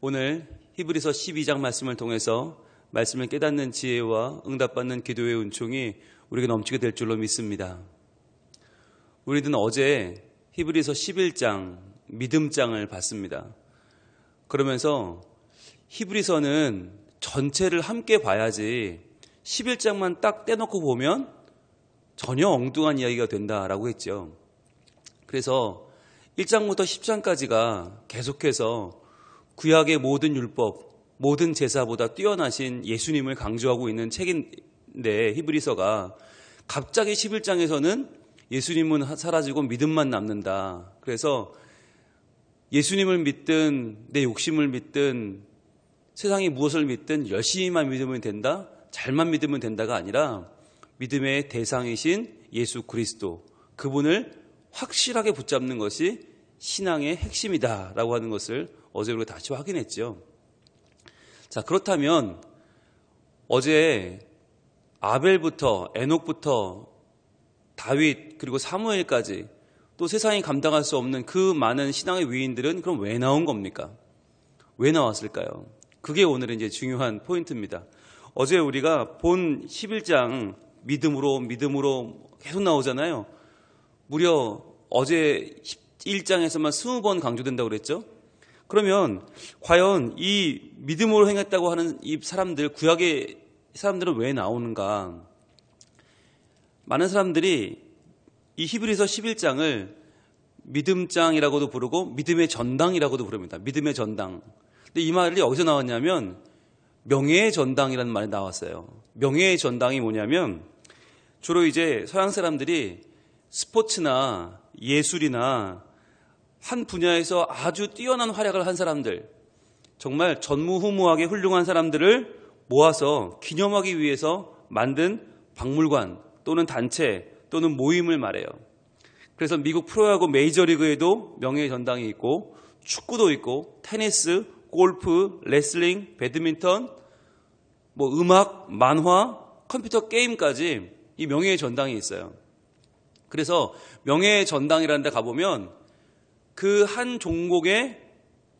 오늘 히브리서 12장 말씀을 통해서 말씀을 깨닫는 지혜와 응답받는 기도의 은총이 우리에게 넘치게 될 줄로 믿습니다. 우리는 어제 히브리서 11장 믿음장을 봤습니다. 그러면서 히브리서는 전체를 함께 봐야지 11장만 딱 떼놓고 보면 전혀 엉뚱한 이야기가 된다라고 했죠. 그래서 1장부터 10장까지가 계속해서 구약의 모든 율법, 모든 제사보다 뛰어나신 예수님을 강조하고 있는 책인데 히브리서가 갑자기 11장에서는 예수님은 사라지고 믿음만 남는다. 그래서 예수님을 믿든 내 욕심을 믿든 세상이 무엇을 믿든 열심히만 믿으면 된다, 잘만 믿으면 된다가 아니라 믿음의 대상이신 예수 그리스도, 그분을 확실하게 붙잡는 것이 신앙의 핵심이다라고 하는 것을 어제 우리가 다시 확인했죠. 자, 그렇다면 어제 아벨부터 에녹부터 다윗 그리고 사무엘까지 또 세상이 감당할 수 없는 그 많은 신앙의 위인들은 그럼 왜 나온 겁니까? 왜 나왔을까요? 그게 오늘의 이제 중요한 포인트입니다. 어제 우리가 본 11장 믿음으로 계속 나오잖아요. 무려 어제 1장에서만 20번 강조된다고 그랬죠. 그러면 과연 이 믿음으로 행했다고 하는 이 사람들, 구약의 사람들은 왜 나오는가? 많은 사람들이 이 히브리서 11장을 믿음장이라고도 부르고 믿음의 전당이라고도 부릅니다. 믿음의 전당. 근데 이 말이 어디서 나왔냐면 명예의 전당이라는 말이 나왔어요. 명예의 전당이 뭐냐면 주로 이제 서양 사람들이 스포츠나 예술이나 한 분야에서 아주 뛰어난 활약을 한 사람들, 정말 전무후무하게 훌륭한 사람들을 모아서 기념하기 위해서 만든 박물관 또는 단체 또는 모임을 말해요. 그래서 미국 프로야구 메이저리그에도 명예의 전당이 있고 축구도 있고 테니스, 골프, 레슬링, 배드민턴, 음악, 만화, 컴퓨터 게임까지 이 명예의 전당이 있어요. 그래서 명예의 전당이라는 데 가보면 그 한 종목에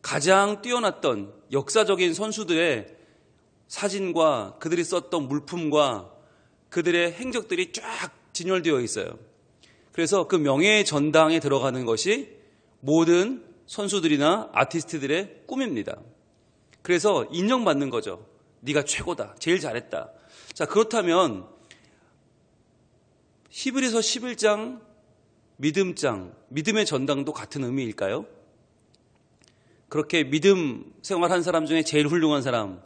가장 뛰어났던 역사적인 선수들의 사진과 그들이 썼던 물품과 그들의 행적들이 쫙 진열되어 있어요. 그래서 그 명예의 전당에 들어가는 것이 모든 선수들이나 아티스트들의 꿈입니다. 그래서 인정받는 거죠. 네가 최고다. 제일 잘했다. 자, 그렇다면 히브리서 11장 믿음장, 믿음의 전당도 같은 의미일까요? 그렇게 믿음 생활한 사람 중에 제일 훌륭한 사람,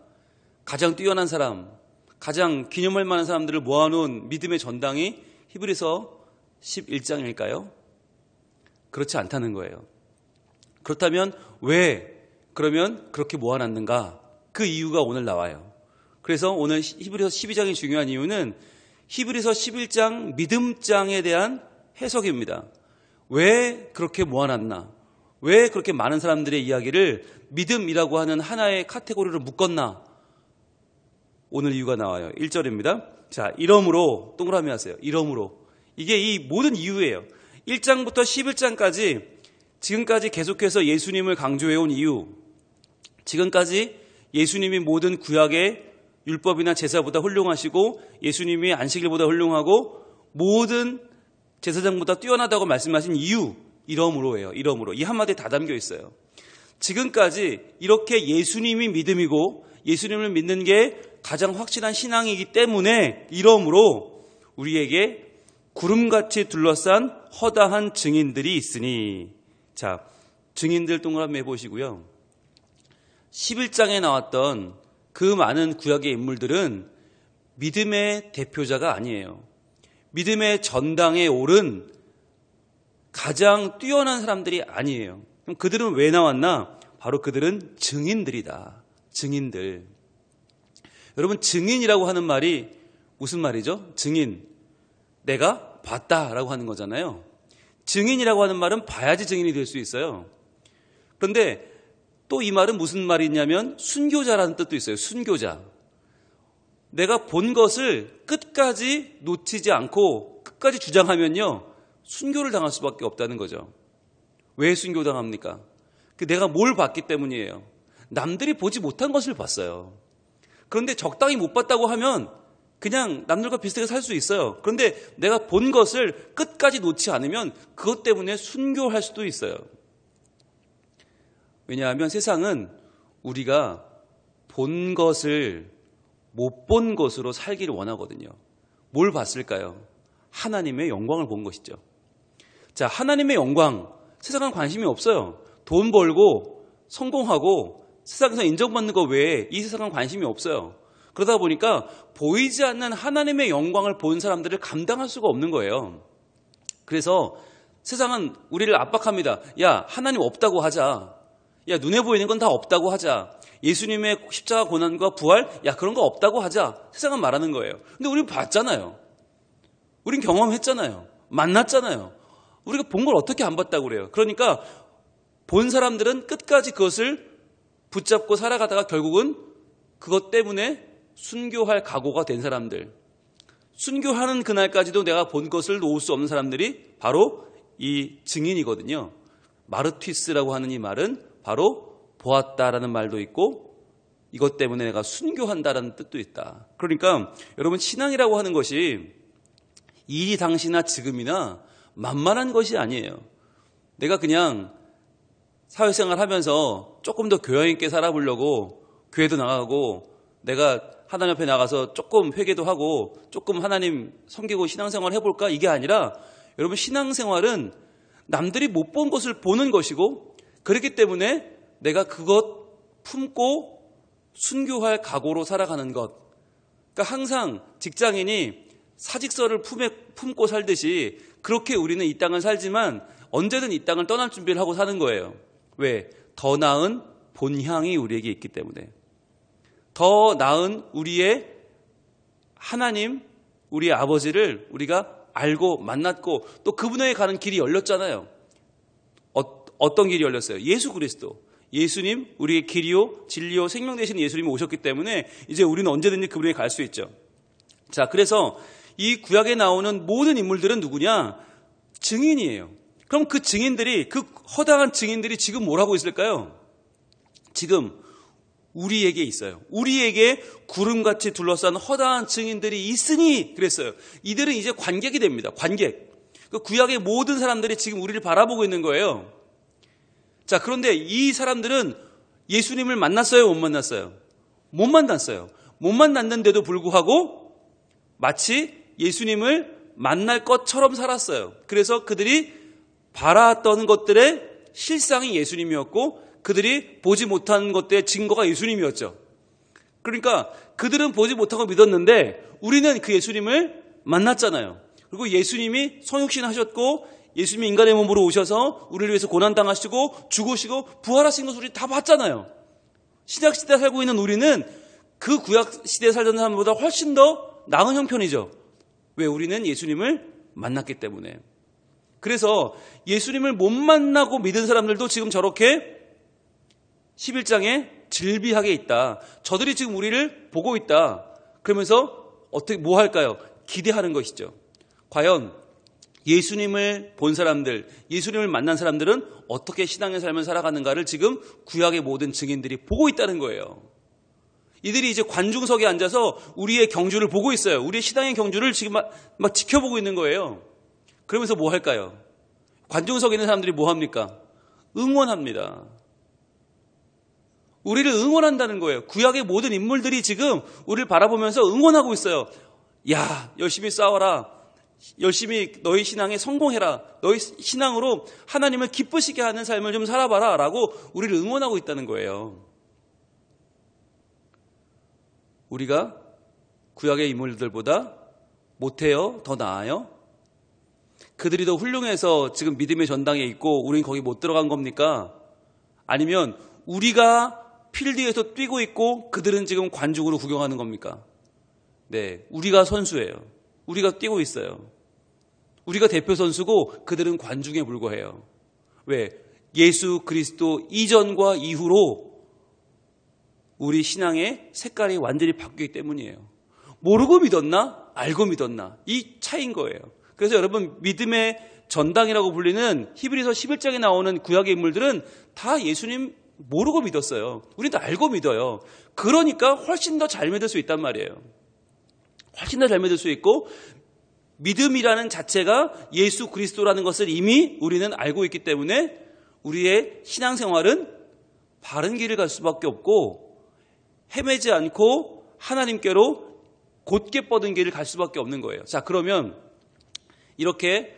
가장 뛰어난 사람, 가장 기념할 만한 사람들을 모아놓은 믿음의 전당이 히브리서 11장일까요? 그렇지 않다는 거예요. 그렇다면 그러면 그렇게 모아놨는가? 그 이유가 오늘 나와요. 그래서 오늘 히브리서 12장이 중요한 이유는 히브리서 11장 믿음장에 대한 해석입니다. 왜 그렇게 모아놨나? 왜 그렇게 많은 사람들의 이야기를 믿음이라고 하는 하나의 카테고리로 묶었나? 오늘 이유가 나와요. 1절입니다. 자, 이러므로, 동그라미 하세요. 이러므로. 이게 이 모든 이유예요. 1장부터 11장까지 지금까지 계속해서 예수님을 강조해온 이유, 지금까지 예수님이 모든 구약의 율법이나 제사보다 훌륭하시고 예수님이 안식일보다 훌륭하고 모든 제사장보다 뛰어나다고 말씀하신 이유, 이러므로예요. 이러므로. 이 한마디에 다 담겨 있어요. 지금까지 이렇게 예수님이 믿음이고 예수님을 믿는 게 가장 확실한 신앙이기 때문에 이러므로 우리에게 구름같이 둘러싼 허다한 증인들이 있으니. 자, 증인들 동그라미 해보시고요. 11장에 나왔던 그 많은 구약의 인물들은 믿음의 대표자가 아니에요. 믿음의 전당에 오른 가장 뛰어난 사람들이 아니에요. 그럼 그들은 왜 나왔나? 바로 그들은 증인들이다. 증인들. 여러분, 증인이라고 하는 말이 무슨 말이죠? 증인. 내가 봤다라고 하는 거잖아요. 증인이라고 하는 말은 봐야지 증인이 될 수 있어요. 그런데 또 이 말은 무슨 말이냐면 순교자라는 뜻도 있어요. 순교자. 내가 본 것을 끝까지 놓치지 않고 끝까지 주장하면요, 순교를 당할 수밖에 없다는 거죠. 왜 순교당합니까? 내가 뭘 봤기 때문이에요. 남들이 보지 못한 것을 봤어요. 그런데 적당히 못 봤다고 하면 그냥 남들과 비슷하게 살 수 있어요. 그런데 내가 본 것을 끝까지 놓지 않으면 그것 때문에 순교할 수도 있어요. 왜냐하면 세상은 우리가 본 것을 못 본 것으로 살기를 원하거든요. 뭘 봤을까요? 하나님의 영광을 본 것이죠. 자, 하나님의 영광, 세상은 관심이 없어요. 돈 벌고 성공하고 세상에서 인정받는 것 외에 이 세상은 관심이 없어요. 그러다 보니까 보이지 않는 하나님의 영광을 본 사람들을 감당할 수가 없는 거예요. 그래서 세상은 우리를 압박합니다. 야, 하나님 없다고 하자. 야, 눈에 보이는 건 다 없다고 하자. 예수님의 십자가 고난과 부활, 야, 그런 거 없다고 하자. 세상은 말하는 거예요. 근데 우린 봤잖아요. 우린 경험했잖아요. 만났잖아요. 우리가 본 걸 어떻게 안 봤다고 그래요. 그러니까 본 사람들은 끝까지 그것을 붙잡고 살아가다가 결국은 그것 때문에 순교할 각오가 된 사람들, 순교하는 그날까지도 내가 본 것을 놓을 수 없는 사람들이 바로 이 증인이거든요. 마르티스라고 하는 이 말은 바로 보았다라는 말도 있고 이것 때문에 내가 순교한다라는 뜻도 있다. 그러니까 여러분, 신앙이라고 하는 것이 이 당시나 지금이나 만만한 것이 아니에요. 내가 그냥 사회생활 하면서 조금 더 교양 있게 살아보려고 교회도 나가고 내가 하나님 앞에 나가서 조금 회개도 하고 조금 하나님 섬기고 신앙생활 해볼까? 이게 아니라 여러분, 신앙생활은 남들이 못 본 것을 보는 것이고 그렇기 때문에 내가 그것 품고 순교할 각오로 살아가는 것. 그러니까 항상 직장인이 사직서를 품고 살듯이 그렇게 우리는 이 땅을 살지만 언제든 이 땅을 떠날 준비를 하고 사는 거예요. 왜? 더 나은 본향이 우리에게 있기 때문에. 더 나은 우리의 하나님, 우리의 아버지를 우리가 알고 만났고 또 그분에게 가는 길이 열렸잖아요. 어떤 길이 열렸어요? 예수 그리스도. 예수님, 우리의 길이요, 진리요, 생명 되신 예수님이 오셨기 때문에 이제 우리는 언제든지 그분에게 갈 수 있죠. 자, 그래서 이 구약에 나오는 모든 인물들은 누구냐? 증인이에요. 그럼 그 증인들이, 그 허다한 증인들이 지금 뭘 하고 있을까요? 지금 우리에게 있어요. 우리에게 구름같이 둘러싼 허다한 증인들이 있으니 그랬어요. 이들은 이제 관객이 됩니다. 관객. 그 구약의 모든 사람들이 지금 우리를 바라보고 있는 거예요. 자, 그런데 이 사람들은 예수님을 만났어요? 못 만났어요? 못 만났어요. 못 만났는데도 불구하고 마치 예수님을 만날 것처럼 살았어요. 그래서 그들이 바라던 것들의 실상이 예수님이었고 그들이 보지 못한 것들의 증거가 예수님이었죠. 그러니까 그들은 보지 못하고 믿었는데 우리는 그 예수님을 만났잖아요. 그리고 예수님이 성육신 하셨고 예수님이 인간의 몸으로 오셔서 우리를 위해서 고난당하시고 죽으시고 부활하신 것을 우리 다 봤잖아요. 신약시대에 살고 있는 우리는 그 구약시대에 살던 사람보다 훨씬 더 나은 형편이죠. 왜? 우리는 예수님을 만났기 때문에. 그래서 예수님을 못 만나고 믿은 사람들도 지금 저렇게 11장에 질비하게 있다. 저들이 지금 우리를 보고 있다. 그러면서 어떻게 뭐 할까요? 기대하는 것이죠. 과연 예수님을 본 사람들, 예수님을 만난 사람들은 어떻게 신앙의 삶을 살아가는가를 지금 구약의 모든 증인들이 보고 있다는 거예요. 이들이 이제 관중석에 앉아서 우리의 경주를 보고 있어요. 우리의 신앙의 경주를 지금 막 지켜보고 있는 거예요. 그러면서 뭐 할까요? 관중석에 있는 사람들이 뭐 합니까? 응원합니다. 우리를 응원한다는 거예요. 구약의 모든 인물들이 지금 우리를 바라보면서 응원하고 있어요. 야, 열심히 싸워라. 열심히 너희 신앙에 성공해라. 너희 신앙으로 하나님을 기쁘시게 하는 삶을 좀 살아봐라 라고 우리를 응원하고 있다는 거예요. 우리가 구약의 인물들보다 못해요? 더 나아요? 그들이 더 훌륭해서 지금 믿음의 전당에 있고 우린 거기 못 들어간 겁니까? 아니면 우리가 필드에서 뛰고 있고 그들은 지금 관중으로 구경하는 겁니까? 네, 우리가 선수예요. 우리가 뛰고 있어요. 우리가 대표 선수고 그들은 관중에 불과해요. 왜? 예수 그리스도 이전과 이후로 우리 신앙의 색깔이 완전히 바뀌기 때문이에요. 모르고 믿었나? 알고 믿었나? 이 차이인 거예요. 그래서 여러분, 믿음의 전당이라고 불리는 히브리서 11장에 나오는 구약의 인물들은 다 예수님 모르고 믿었어요. 우리는 알고 믿어요. 그러니까 훨씬 더 잘 믿을 수 있단 말이에요. 훨씬 더 잘 믿을 수 있고, 믿음이라는 자체가 예수 그리스도라는 것을 이미 우리는 알고 있기 때문에 우리의 신앙생활은 바른 길을 갈 수밖에 없고, 헤매지 않고 하나님께로 곧게 뻗은 길을 갈 수밖에 없는 거예요. 자, 그러면 이렇게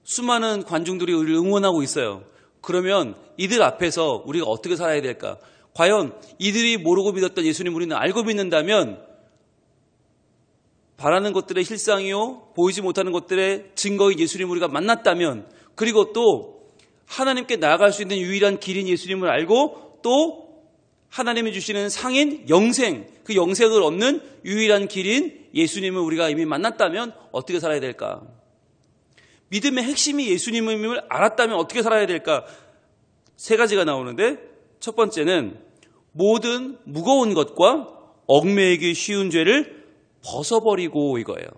수많은 관중들이 우리를 응원하고 있어요. 그러면 이들 앞에서 우리가 어떻게 살아야 될까? 과연 이들이 모르고 믿었던 예수님 우리는 알고 믿는다면 바라는 것들의 실상이요, 보이지 못하는 것들의 증거인 예수님을 우리가 만났다면, 그리고 또 하나님께 나아갈 수 있는 유일한 길인 예수님을 알고 또 하나님이 주시는 상인 영생, 그 영생을 얻는 유일한 길인 예수님을 우리가 이미 만났다면 어떻게 살아야 될까? 믿음의 핵심이 예수님임을 알았다면 어떻게 살아야 될까? 세 가지가 나오는데, 첫 번째는 모든 무거운 것과 얽매이기 쉬운 죄를 벗어버리고, 이거예요.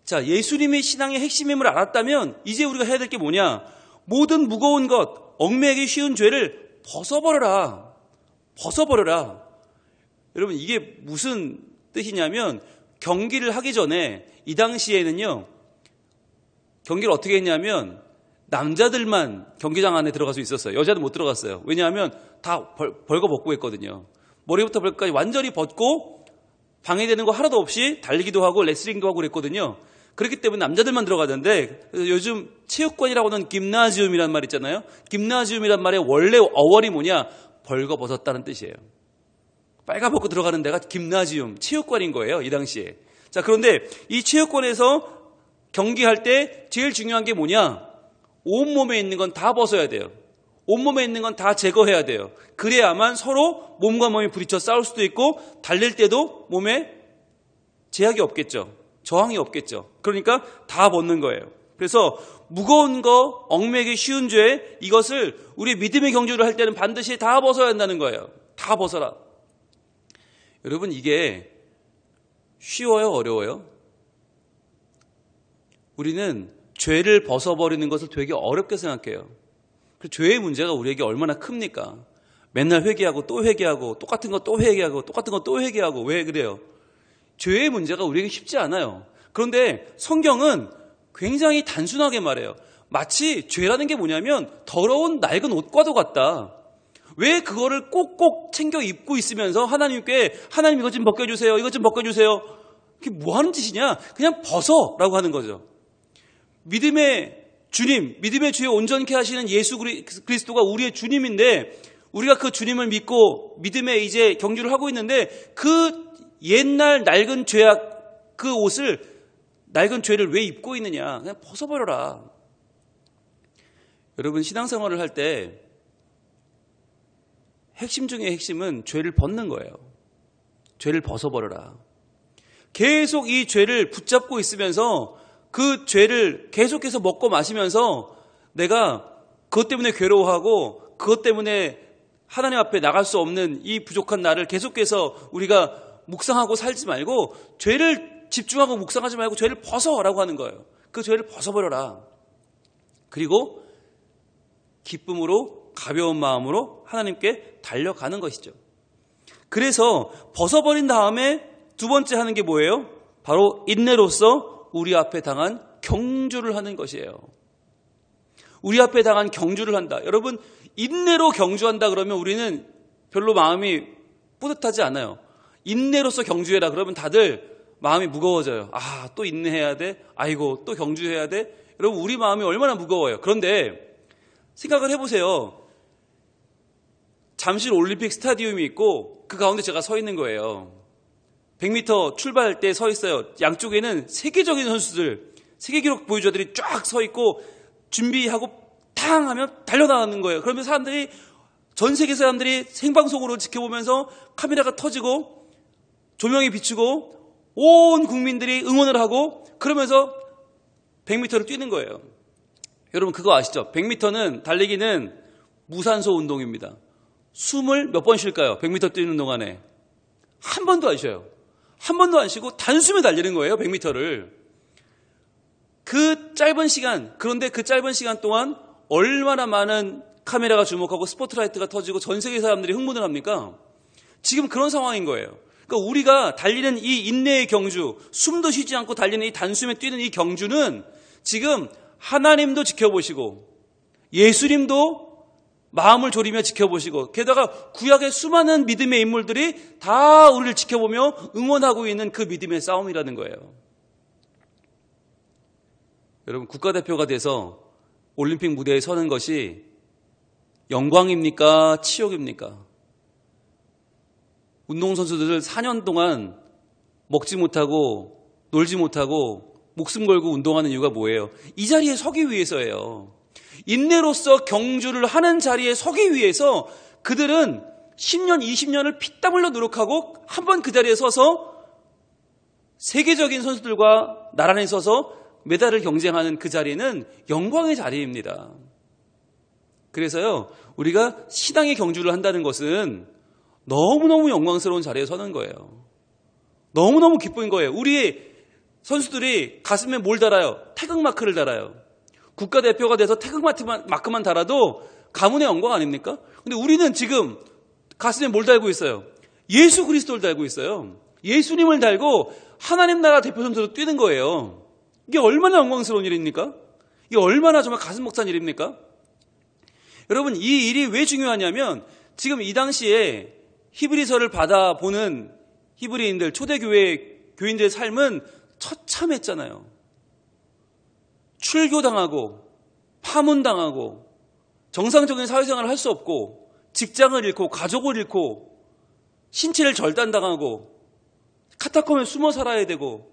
자, 예수님이 신앙의 핵심임을 알았다면 이제 우리가 해야 될 게 뭐냐? 모든 무거운 것, 얽매이기 쉬운 죄를 벗어버려라. 벗어버려라. 여러분, 이게 무슨 뜻이냐면, 경기를 하기 전에 이 당시에는요, 경기를 어떻게 했냐면 남자들만 경기장 안에 들어갈 수 있었어요. 여자는 못 들어갔어요. 왜냐하면 다 벌거벗고 했거든요. 머리부터 발끝까지 완전히 벗고 방해되는 거 하나도 없이 달리기도 하고 레슬링도 하고 그랬거든요. 그렇기 때문에 남자들만 들어가던데, 요즘 체육관이라고 하는 김나지움이란 말 있잖아요. 김나지움이란 말의 원래 어원이 뭐냐? 벌거벗었다는 뜻이에요. 빨가벗고 들어가는 데가 김나지움, 체육관인 거예요, 이 당시에. 자, 그런데 이 체육관에서 경기할 때 제일 중요한 게 뭐냐? 온몸에 있는 건 다 벗어야 돼요. 온몸에 있는 건 다 제거해야 돼요. 그래야만 서로 몸과 몸이 부딪혀 싸울 수도 있고, 달릴 때도 몸에 제약이 없겠죠. 저항이 없겠죠. 그러니까 다 벗는 거예요. 그래서 무거운 거, 얽매이기 쉬운 죄, 이것을 우리 믿음의 경주를 할 때는 반드시 다 벗어야 한다는 거예요. 다 벗어라. 여러분, 이게 쉬워요? 어려워요? 우리는 죄를 벗어버리는 것을 되게 어렵게 생각해요. 죄의 문제가 우리에게 얼마나 큽니까? 맨날 회개하고 또 회개하고 똑같은 거 또 회개하고 똑같은 거 또 회개하고. 왜 그래요? 죄의 문제가 우리에게 쉽지 않아요. 그런데 성경은 굉장히 단순하게 말해요. 마치 죄라는 게 뭐냐면 더러운 낡은 옷과도 같다. 왜 그거를 꼭꼭 챙겨 입고 있으면서 하나님께, 하나님 이것 좀 벗겨주세요, 이것 좀 벗겨주세요. 그게 뭐 하는 짓이냐? 그냥 벗어라고 하는 거죠. 믿음의 주님, 믿음의 주에 온전케 하시는 예수 그리스도가 우리의 주님인데, 우리가 그 주님을 믿고 믿음에 이제 경주를 하고 있는데, 그 옛날 낡은 죄악, 그 옷을, 낡은 죄를 왜 입고 있느냐? 그냥 벗어버려라. 여러분, 신앙생활을 할 때 핵심 중의 핵심은 죄를 벗는 거예요. 죄를 벗어버려라. 계속 이 죄를 붙잡고 있으면서 그 죄를 계속해서 먹고 마시면서 내가 그것 때문에 괴로워하고 그것 때문에 하나님 앞에 나갈 수 없는 이 부족한 나를 계속해서 우리가 묵상하고 살지 말고, 죄를 집중하고 묵상하지 말고 죄를 벗어라고 하는 거예요. 그 죄를 벗어버려라. 그리고 기쁨으로, 가벼운 마음으로 하나님께 달려가는 것이죠. 그래서 벗어버린 다음에 두 번째 하는 게 뭐예요? 바로 인내로서 우리 앞에 당한 경주를 하는 것이에요. 우리 앞에 당한 경주를 한다. 여러분, 인내로 경주한다 그러면 우리는 별로 마음이 뿌듯하지 않아요. 인내로서 경주해라 그러면 다들 마음이 무거워져요. 아, 또 인내해야 돼? 아이고, 또 경주해야 돼? 여러분, 우리 마음이 얼마나 무거워요. 그런데 생각을 해보세요. 잠실 올림픽 스타디움이 있고 그 가운데 제가 서 있는 거예요. 100m 출발할 때 서 있어요. 양쪽에는 세계적인 선수들, 세계 기록 보유자들이 쫙 서 있고 준비하고 탕 하면 달려나가는 거예요. 그러면 사람들이, 전 세계 사람들이 생방송으로 지켜보면서 카메라가 터지고 조명이 비추고 온 국민들이 응원을 하고 그러면서 100m를 뛰는 거예요. 여러분, 그거 아시죠? 100m는, 달리기는 무산소 운동입니다. 숨을 몇 번 쉴까요? 100m 뛰는 동안에 한 번도 안 쉬어요. 한 번도 안 쉬고 단숨에 달리는 거예요, 100m를. 그 짧은 시간, 그런데 그 짧은 시간 동안 얼마나 많은 카메라가 주목하고 스포트라이트가 터지고 전 세계 사람들이 흥분을 합니까? 지금 그런 상황인 거예요. 그러니까 우리가 달리는 이 인내의 경주, 숨도 쉬지 않고 달리는 이 단숨에 뛰는 이 경주는 지금 하나님도 지켜보시고 예수님도 마음을 졸이며 지켜보시고 게다가 구약의 수많은 믿음의 인물들이 다 우리를 지켜보며 응원하고 있는 그 믿음의 싸움이라는 거예요. 여러분, 국가대표가 돼서 올림픽 무대에 서는 것이 영광입니까? 치욕입니까? 운동선수들 4년 동안 먹지 못하고 놀지 못하고 목숨 걸고 운동하는 이유가 뭐예요? 이 자리에 서기 위해서예요. 인내로서 경주를 하는 자리에 서기 위해서 그들은 10년, 20년을 피땀 흘려 노력하고 한 번 그 자리에 서서 세계적인 선수들과 나란히 서서 메달을 경쟁하는 그 자리는 영광의 자리입니다. 그래서요, 우리가 신앙의 경주를 한다는 것은 너무너무 영광스러운 자리에 서는 거예요. 너무너무 기쁜 거예요. 우리 선수들이 가슴에 뭘 달아요? 태극마크를 달아요. 국가대표가 돼서 태극마크만 달아도 가문의 영광 아닙니까? 근데 우리는 지금 가슴에 뭘 달고 있어요? 예수 그리스도를 달고 있어요. 예수님을 달고 하나님 나라 대표 선수로 뛰는 거예요. 이게 얼마나 영광스러운 일입니까? 이게 얼마나 정말 가슴 벅찬 일입니까? 여러분, 이 일이 왜 중요하냐면 지금 이 당시에 히브리서를 받아보는 히브리인들, 초대교회 교인들의 삶은 처참했잖아요. 출교당하고 파문당하고 정상적인 사회생활을 할 수 없고 직장을 잃고 가족을 잃고 신체를 절단당하고 카타콤에 숨어 살아야 되고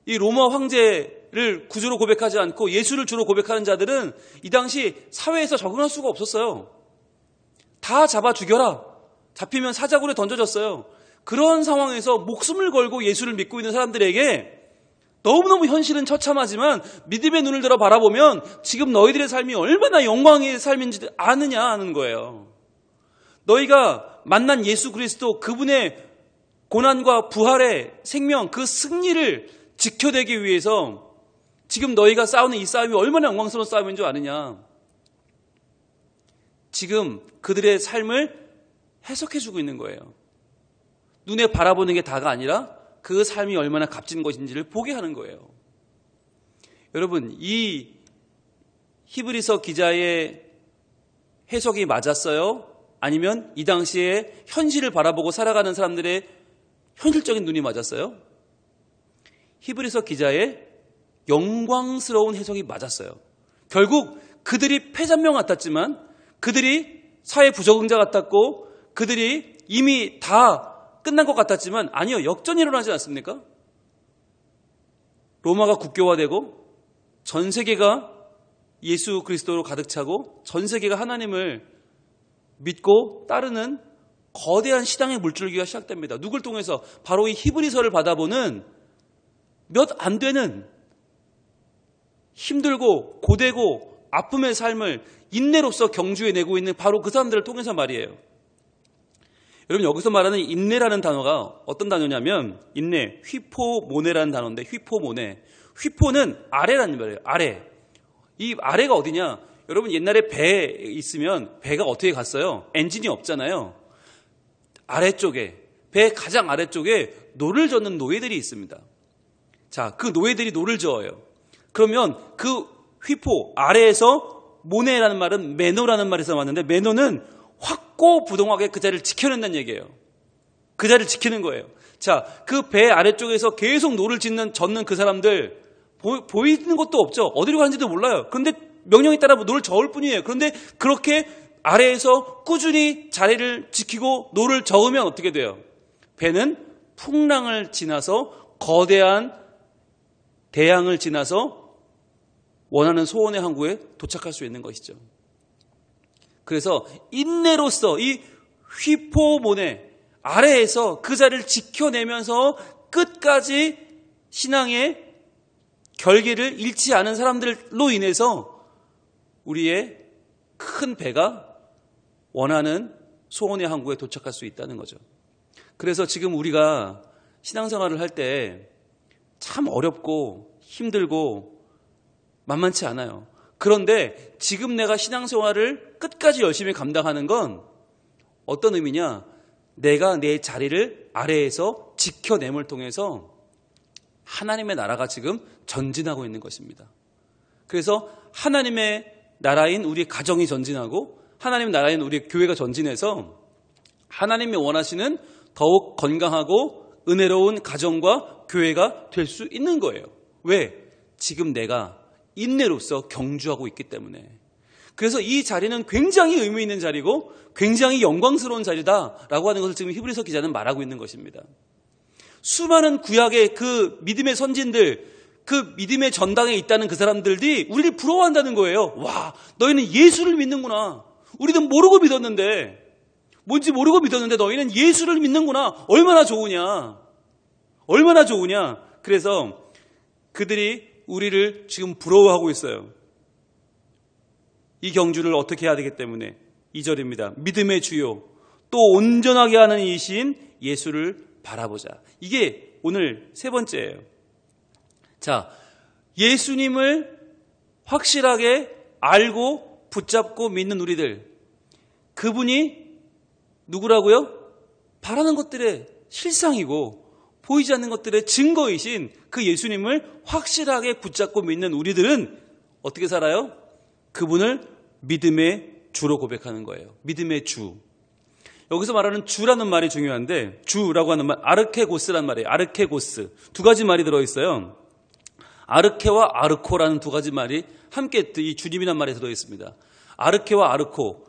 이 로마 황제를 구주로 고백하지 않고 예수를 주로 고백하는 자들은 이 당시 사회에서 적응할 수가 없었어요. 다 잡아 죽여라. 잡히면 사자굴에 던져졌어요. 그런 상황에서 목숨을 걸고 예수를 믿고 있는 사람들에게 너무너무 현실은 처참하지만 믿음의 눈을 들어 바라보면 지금 너희들의 삶이 얼마나 영광의 삶인지 아느냐 하는 거예요. 너희가 만난 예수 그리스도 그분의 고난과 부활의 생명, 그 승리를 지켜내기 위해서 지금 너희가 싸우는 이 싸움이 얼마나 영광스러운 싸움인 줄 아느냐. 지금 그들의 삶을 해석해주고 있는 거예요. 눈에 바라보는 게 다가 아니라 그 삶이 얼마나 값진 것인지를 보게 하는 거예요. 여러분, 이 히브리서 기자의 해석이 맞았어요? 아니면 이 당시에 현실을 바라보고 살아가는 사람들의 현실적인 눈이 맞았어요? 히브리서 기자의 영광스러운 해석이 맞았어요. 결국 그들이 패잔명 같았지만 그들이 사회 부적응자 같았고 그들이 이미 다 끝난 것 같았지만 아니요, 역전이 일어나지 않습니까? 로마가 국교화되고 전 세계가 예수 그리스도로 가득 차고 전 세계가 하나님을 믿고 따르는 거대한 신앙의 물줄기가 시작됩니다. 누굴 통해서? 바로 이 히브리서를 받아보는 몇 안 되는 힘들고 고되고 아픔의 삶을 인내로서 경주해내고 있는 바로 그 사람들을 통해서 말이에요. 여러분, 여기서 말하는 인내라는 단어가 어떤 단어냐면 인내, 휘포모네라는 단어인데 휘포모네. 휘포는 아래라는 말이에요. 아래. 이 아래가 어디냐? 여러분, 옛날에 배 있으면 배가 어떻게 갔어요? 엔진이 없잖아요. 아래쪽에, 배 가장 아래쪽에 노를 젓는 노예들이 있습니다. 자, 그 노예들이 노를 저어요. 그러면 그 휘포 아래에서 모네라는 말은 매노라는 말에서 왔는데 매노는 확고부동하게 그 자리를 지켜낸다는 얘기예요. 그 자리를 지키는 거예요. 자, 그 배 아래쪽에서 계속 노를 젓는 그 사람들 보이는 것도 없죠. 어디로 가는지도 몰라요. 그런데 명령에 따라 노를 저을 뿐이에요. 그런데 그렇게 아래에서 꾸준히 자리를 지키고 노를 저으면 어떻게 돼요? 배는 풍랑을 지나서 거대한 대양을 지나서 원하는 소원의 항구에 도착할 수 있는 것이죠. 그래서 인내로서 이 휘포모네 아래에서 그 자리를 지켜내면서 끝까지 신앙의 결계를 잃지 않은 사람들로 인해서 우리의 큰 배가 원하는 소원의 항구에 도착할 수 있다는 거죠. 그래서 지금 우리가 신앙생활을 할 때 참 어렵고 힘들고 만만치 않아요. 그런데 지금 내가 신앙생활을 끝까지 열심히 감당하는 건 어떤 의미냐? 내가 내 자리를 아래에서 지켜냄을 통해서 하나님의 나라가 지금 전진하고 있는 것입니다. 그래서 하나님의 나라인 우리 가정이 전진하고 하나님의 나라인 우리 교회가 전진해서 하나님이 원하시는 더욱 건강하고 은혜로운 가정과 교회가 될 수 있는 거예요. 왜? 지금 내가 인내로서 경주하고 있기 때문에. 그래서 이 자리는 굉장히 의미 있는 자리고 굉장히 영광스러운 자리다라고 하는 것을 지금 히브리서 기자는 말하고 있는 것입니다. 수많은 구약의 그 믿음의 선진들, 그 믿음의 전당에 있다는 그 사람들이 우리를 부러워한다는 거예요. 와, 너희는 예수를 믿는구나. 우리는 모르고 믿었는데, 뭔지 모르고 믿었는데 너희는 예수를 믿는구나. 얼마나 좋으냐. 얼마나 좋으냐. 그래서 그들이 우리를 지금 부러워하고 있어요. 이 경주를 어떻게 해야 되기 때문에 2절입니다. 믿음의 주요 또 온전하게 하는 이신 예수를 바라보자. 이게 오늘 세 번째예요. 자, 예수님을 확실하게 알고 붙잡고 믿는 우리들, 그분이 누구라고요? 바라는 것들의 실상이고 보이지 않는 것들의 증거이신 그 예수님을 확실하게 붙잡고 믿는 우리들은 어떻게 살아요? 그분을 믿음의 주로 고백하는 거예요. 믿음의 주. 여기서 말하는 주라는 말이 중요한데, 주라고 하는 말, 아르케고스란 말이에요. 아르케고스. 두 가지 말이 들어있어요. 아르케와 아르코라는 두 가지 말이 함께 이 주님이란 말에 들어있습니다. 아르케와 아르코.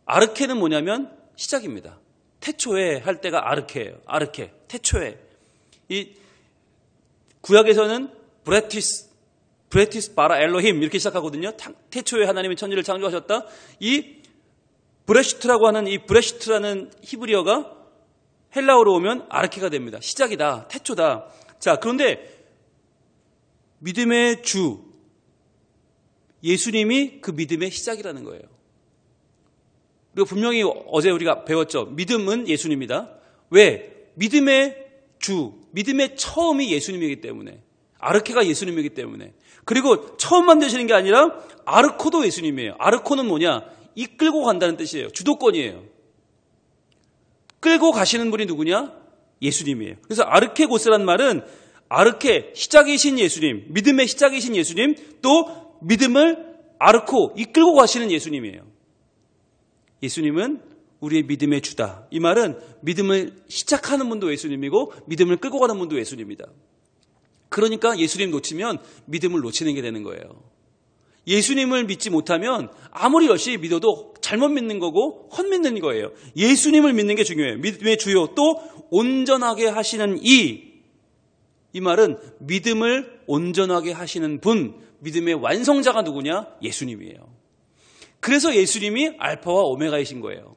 아르케는 뭐냐면 시작입니다. 태초에 할 때가 아르케예요. 아르케. 태초에. 이 구약에서는 브레티스 바라 엘로힘 이렇게 시작하거든요. 태초에 하나님이 천지를 창조하셨다. 이 브레시트라고 하는 이 브레시트라는 히브리어가 헬라어로 오면 아르케가 됩니다. 시작이다. 태초다. 자, 그런데 믿음의 주 예수님이 그 믿음의 시작이라는 거예요. 그리고 분명히 어제 우리가 배웠죠. 믿음은 예수님이다. 왜? 믿음의 주, 믿음의 처음이 예수님이기 때문에. 아르케가 예수님이기 때문에. 그리고 처음 만드시는 게 아니라 아르코도 예수님이에요. 아르코는 뭐냐? 이끌고 간다는 뜻이에요. 주도권이에요. 끌고 가시는 분이 누구냐? 예수님이에요. 그래서 아르케고스란 말은 아르케, 시작이신 예수님, 믿음의 시작이신 예수님, 또 믿음을 아르코, 이끌고 가시는 예수님이에요. 예수님은 우리의 믿음의 주다. 이 말은 믿음을 시작하는 분도 예수님이고 믿음을 끌고 가는 분도 예수님이다. 그러니까 예수님 놓치면 믿음을 놓치는 게 되는 거예요. 예수님을 믿지 못하면 아무리 열심히 믿어도 잘못 믿는 거고 헛믿는 거예요. 예수님을 믿는 게 중요해요. 믿음의 주요 또 온전하게 하시는 이 말은 믿음을 온전하게 하시는 분, 믿음의 완성자가 누구냐? 예수님이에요. 그래서 예수님이 알파와 오메가이신 거예요.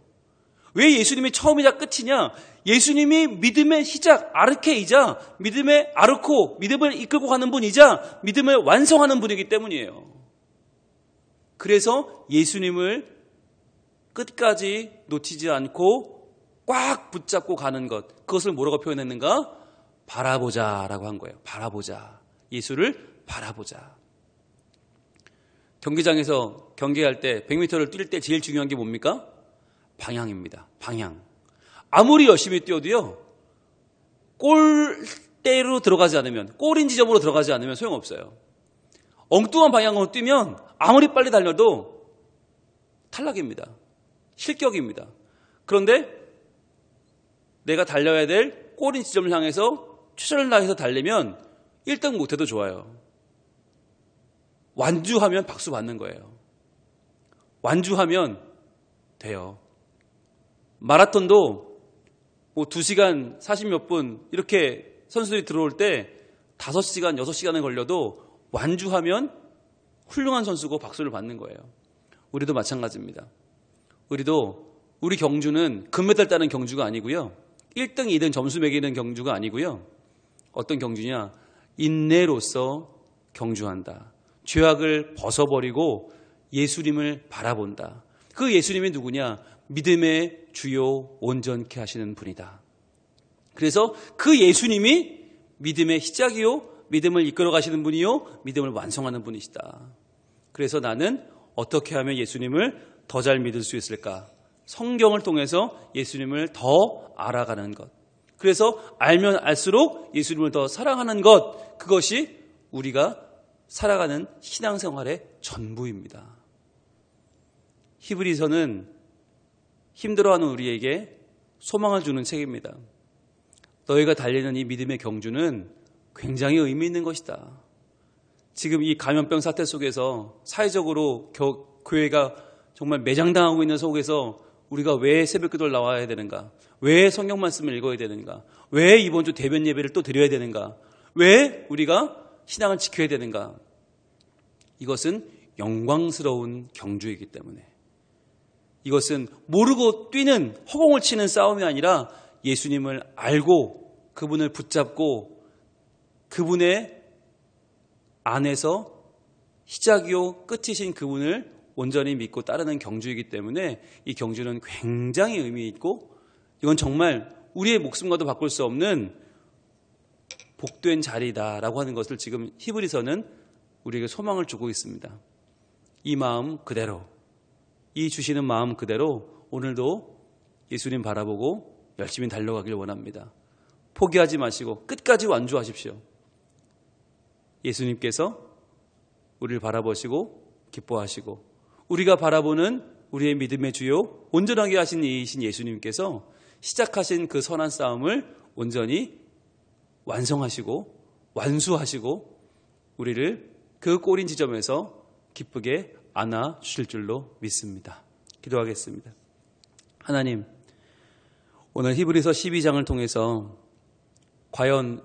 왜 예수님이 처음이자 끝이냐? 예수님이 믿음의 시작, 아르케이자 믿음의 아르코, 믿음을 이끌고 가는 분이자 믿음을 완성하는 분이기 때문이에요. 그래서 예수님을 끝까지 놓치지 않고 꽉 붙잡고 가는 것, 그것을 뭐라고 표현했는가? 바라보자라고 한 거예요. 바라보자. 예수를 바라보자. 경기장에서 경기할 때 100m를 뛸 때 제일 중요한 게 뭡니까? 방향입니다. 방향. 아무리 열심히 뛰어도요, 골대로 들어가지 않으면, 골인 지점으로 들어가지 않으면 소용없어요. 엉뚱한 방향으로 뛰면 아무리 빨리 달려도 탈락입니다. 실격입니다. 그런데 내가 달려야 될 골인 지점을 향해서 최선을 다해서 달리면 1등 못해도 좋아요. 완주하면 박수 받는 거예요. 완주하면 돼요. 마라톤도 뭐 2시간 40몇 분 이렇게 선수들이 들어올 때 5시간, 6시간을 걸려도 완주하면 훌륭한 선수고 박수를 받는 거예요. 우리도 마찬가지입니다. 우리 경주는 금메달 따는 경주가 아니고요. 1등, 2등 점수 매기는 경주가 아니고요. 어떤 경주냐? 인내로서 경주한다. 죄악을 벗어버리고 예수님을 바라본다. 그 예수님이 누구냐? 믿음의 주요 온전케 하시는 분이다. 그래서 그 예수님이 믿음의 시작이요, 믿음을 이끌어 가시는 분이요, 믿음을 완성하는 분이시다. 그래서 나는 어떻게 하면 예수님을 더 잘 믿을 수 있을까? 성경을 통해서 예수님을 더 알아가는 것. 그래서 알면 알수록 예수님을 더 사랑하는 것. 그것이 우리가 살아가는 신앙생활의 전부입니다. 히브리서는 힘들어하는 우리에게 소망을 주는 책입니다. 너희가 달리는 이 믿음의 경주는 굉장히 의미 있는 것이다. 지금 이 감염병 사태 속에서 사회적으로 교회가 정말 매장당하고 있는 속에서 우리가 왜 새벽기도를 나와야 되는가? 왜 성경 말씀을 읽어야 되는가? 왜 이번 주 대변 예배를 또 드려야 되는가? 왜 우리가 신앙을 지켜야 되는가? 이것은 영광스러운 경주이기 때문에, 이것은 모르고 뛰는 허공을 치는 싸움이 아니라 예수님을 알고 그분을 붙잡고 그분의 안에서 시작이요 끝이신 그분을 온전히 믿고 따르는 경주이기 때문에 이 경주는 굉장히 의미 있고, 이건 정말 우리의 목숨과도 바꿀 수 없는 복된 자리다라고 하는 것을 지금 히브리서는 우리에게 소망을 주고 있습니다. 이 마음 그대로, 이 주시는 마음 그대로 오늘도 예수님 바라보고 열심히 달려가길 원합니다. 포기하지 마시고 끝까지 완주하십시오. 예수님께서 우리를 바라보시고 기뻐하시고, 우리가 바라보는 우리의 믿음의 주요 온전하게 하신 이이신 예수님께서 시작하신 그 선한 싸움을 온전히 완성하시고 완수하시고 우리를 그 꼬린 지점에서 기쁘게 안아 주실 줄로 믿습니다. 기도하겠습니다. 하나님, 오늘 히브리서 12장을 통해서 과연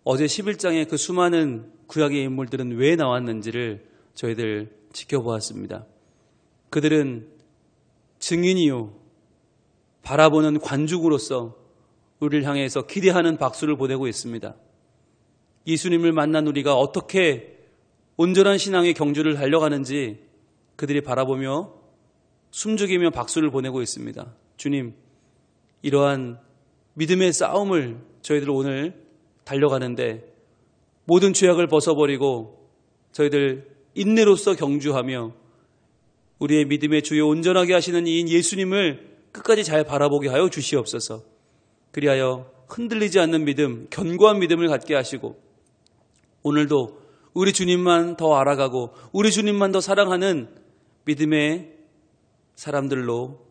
어제 11장의 그 수많은 구약의 인물들은 왜 나왔는지를 저희들 지켜보았습니다. 그들은 증인이요 바라보는 관중으로서 우리를 향해서 기대하는 박수를 보내고 있습니다. 예수님을 만난 우리가 어떻게 온전한 신앙의 경주를 달려가는지 그들이 바라보며 숨죽이며 박수를 보내고 있습니다. 주님, 이러한 믿음의 싸움을 저희들 오늘 달려가는데 모든 죄악을 벗어버리고 저희들 인내로서 경주하며 우리의 믿음의 주요 온전하게 하시는 이인 예수님을 끝까지 잘 바라보게 하여 주시옵소서. 그리하여 흔들리지 않는 믿음, 견고한 믿음을 갖게 하시고 오늘도 우리 주님만 더 알아가고 우리 주님만 더 사랑하는 믿음의 사람들로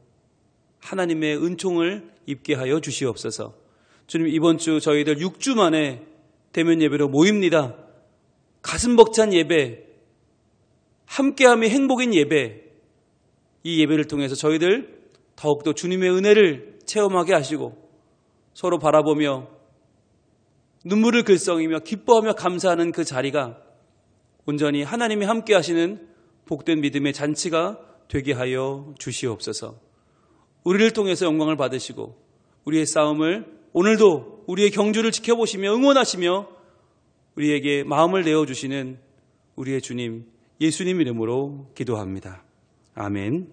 하나님의 은총을 입게 하여 주시옵소서. 주님, 이번 주 저희들 6주 만에 대면 예배로 모입니다. 가슴 벅찬 예배, 함께함이 행복인 예배, 이 예배를 통해서 저희들 더욱더 주님의 은혜를 체험하게 하시고 서로 바라보며 눈물을 글썽이며 기뻐하며 감사하는 그 자리가 온전히 하나님이 함께 하시는 복된 믿음의 잔치가 되게 하여 주시옵소서. 우리를 통해서 영광을 받으시고 우리의 싸움을 오늘도 우리의 경주를 지켜보시며 응원하시며 우리에게 마음을 내어주시는 우리의 주님 예수님 이름으로 기도합니다. 아멘.